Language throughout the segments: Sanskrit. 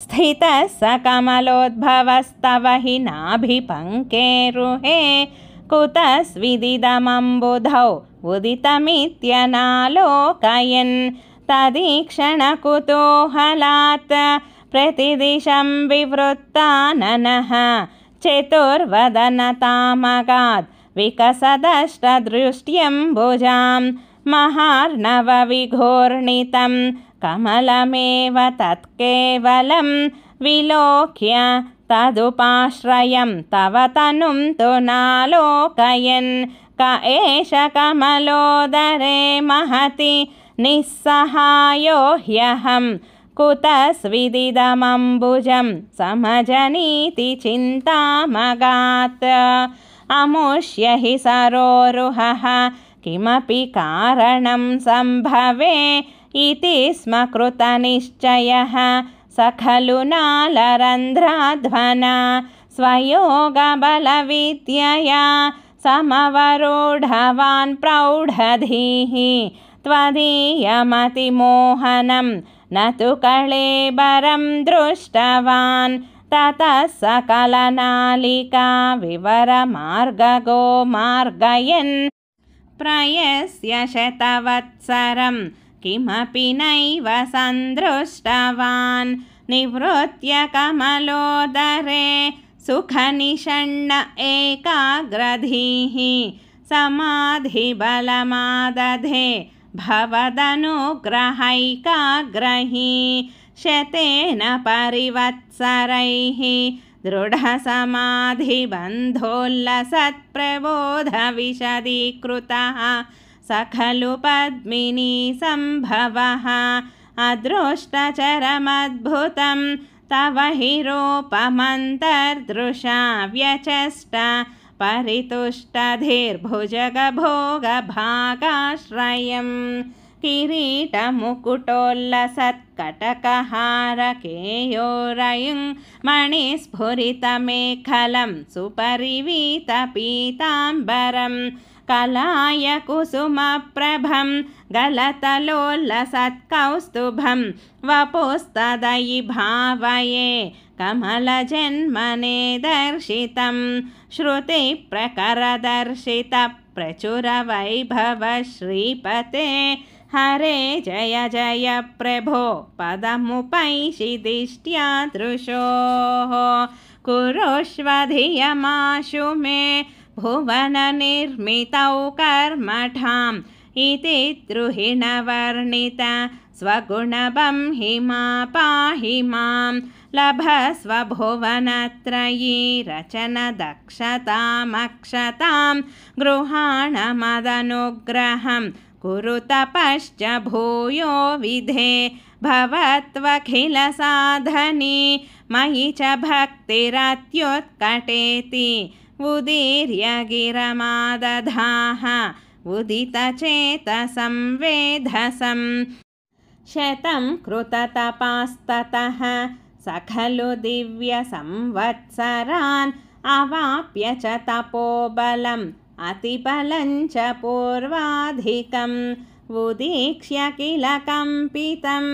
स्थितः स कमलोद्भवस्तव हि नाभिपङ्केरुहे कुतस्विदिदमम्बुधौ उदितमित्यनालोकयन् तदीक्षणकुतूहलात् प्रतिदिशं विवृत्ताननः चतुर्वदनतामगात् विकसदष्टदृष्ट्यम्बुजां महार्णवविघूर्णितं कमलमेव तत्केवलं विलोक्य तदुपाश्रयं तव तनुं तु नालोकयन् क एष कमलोदरे महति निस्सहायो ह्यहं कुतस्विदिदमम्बुजं समजनीति चिन्तामगात् अमुष्य हि सरोरुहः किमपि कारणं सम्भवे इति स्म कृतनिश्चयः स खलु नालरन्ध्राध्वना स्वयोगबलविद्यया समवरूढवान् प्रौढधीः त्वदीयमतिमोहनं न तु कळेबरं दृष्टवान् ततः सकलनालिका विवरमार्गगो मार्गयन् प्रयस्य शतवत्सरं किमपि नैव सन्दृष्टवान् निवृत्य कमलोदरे सुखनिषण्ण एकाग्रधीः समाधिबलमादधे भवदनुग्रहैकाग्रही शतेन परिवत्सरैः दृढसमाधिबन्धोल्लसत्प्रबोधविशदीकृतः स खलु पद्मिनी सम्भवः अदृष्टचरमद्भुतं तव हि रूपमन्तर्दृशा व्यचष्ट परितुष्टधीर्भुजगभोगभागाश्रयं किरीटमुकुटोल्लसत्कटकहारकेयोरयुं मणिस्फुरितमेखलं सुपरिवीतपीताम्बरं कलायकुसुमप्रभं गलतलोल्लसत्कौस्तुभं वपुस्तदयि भावये कमलजन्मने दर्शितं श्रुतिप्रकरदर्शितप्रचुरवैभव श्रीपते हरे जय जय प्रभो पदमुपैषि दिष्ट्यादृशोः कुरुष्व धियमाशु मे भुवननिर्मितौ कर्मठाम् इति द्रुहिणवर्णित स्वगुणबं हिमा पाहि मां लभस्व भुवनत्रयी रचनदक्षतामक्षतां गृहाणमदनुग्रहं कुरु तपश्च भूयो विधे भवत्वखिलसाधनी मयि च भक्तिरत्युत्कटेति उदीर्य गिरमादधाः उदितचेतसं वेधसं शतं कृततपास्ततः स खलु दिव्यसंवत्सरान् अवाप्य च तपोबलम् अतिबलं च पूर्वाधिकम् उदीक्ष्य किल कम्पितं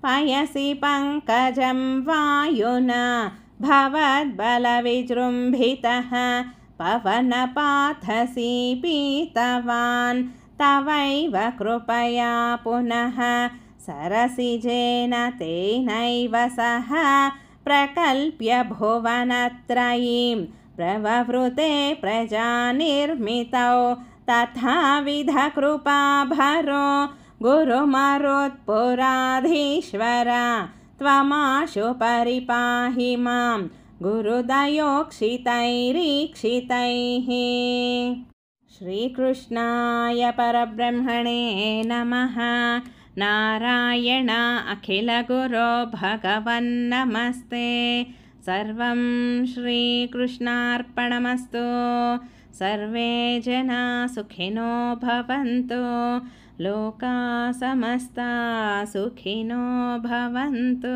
पयसि पङ्कजं वायुना भवद्बलविजृम्भितः पवनपाथसी पीतवान् तवैव कृपया पुनः सरसिजेन तेनैव सह प्रकल्प्य भुवनत्रयीं प्रववृते प्रजानिर्मितौ तथाविध कृपाभरो गुरुमरुत्पुराधीश्वर त्वमाशु परिपाहि मां गुरुदयोक्षितैरीक्षितैः। श्रीकृष्णाय परब्रह्मणे नमः। नारायण अखिलगुरो भगवन्नमस्ते। सर्वं श्रीकृष्णार्पणमस्तु। सर्वे जना सुखिनो भवन्तु। लोका समस्ता सुखिनो भवन्तु।